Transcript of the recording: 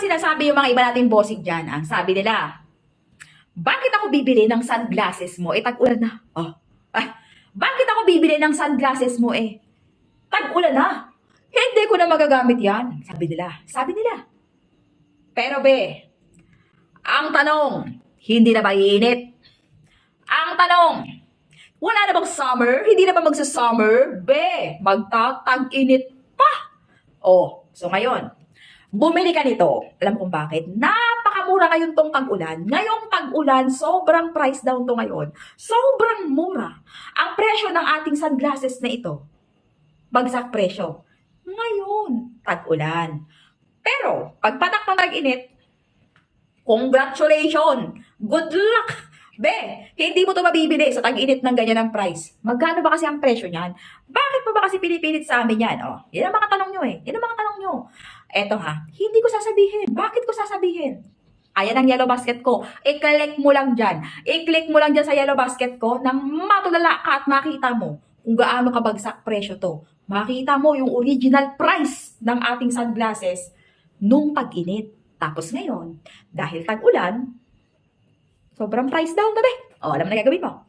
sinasabi yung mga iba nating bossing dyan? Ang sabi nila, bakit ako bibili ng sunglasses mo? Tag-ulan na. Bakit ako bibili ng sunglasses mo tag-ulan na. Hindi ko na magagamit yan. Sabi nila. Pero be, ang tanong, hindi na ba iinit? Ang tanong, wala na bang summer? Hindi na ba magsa-summer? Be, magtag-init pa. So ngayon, bumili ka nito. Alam kung bakit? Napakamura ngayon tong tag-ulan. Ngayong tag-ulan, sobrang price down to ngayon. Sobrang mura. Ang presyo ng ating sunglasses na ito, bagsak presyo. Ngayon, tag-ulan. Pero, pagpatak ng tag-init, congratulations! Good luck! Be, hindi mo to mabibili sa tag-init ng ganyan ang price. Magkano ba kasi ang presyo niyan? Bakit mo ba kasi pinipilit sa amin yan? Yan ang mga tanong nyo Yan ang mga tanong nyo. Eto hindi ko sasabihin. Bakit ko sasabihin? Ayan ang yellow basket ko. I-click mo lang dyan. I-click mo lang dyan sa yellow basket ko nang matulala ka at makita mo kung gaano kabagsak presyo to. Makita mo yung original price ng ating sunglasses nung tag-init. Tapos ngayon, dahil tag-ulan, sobrang price down na be. Alam na gagawin mo.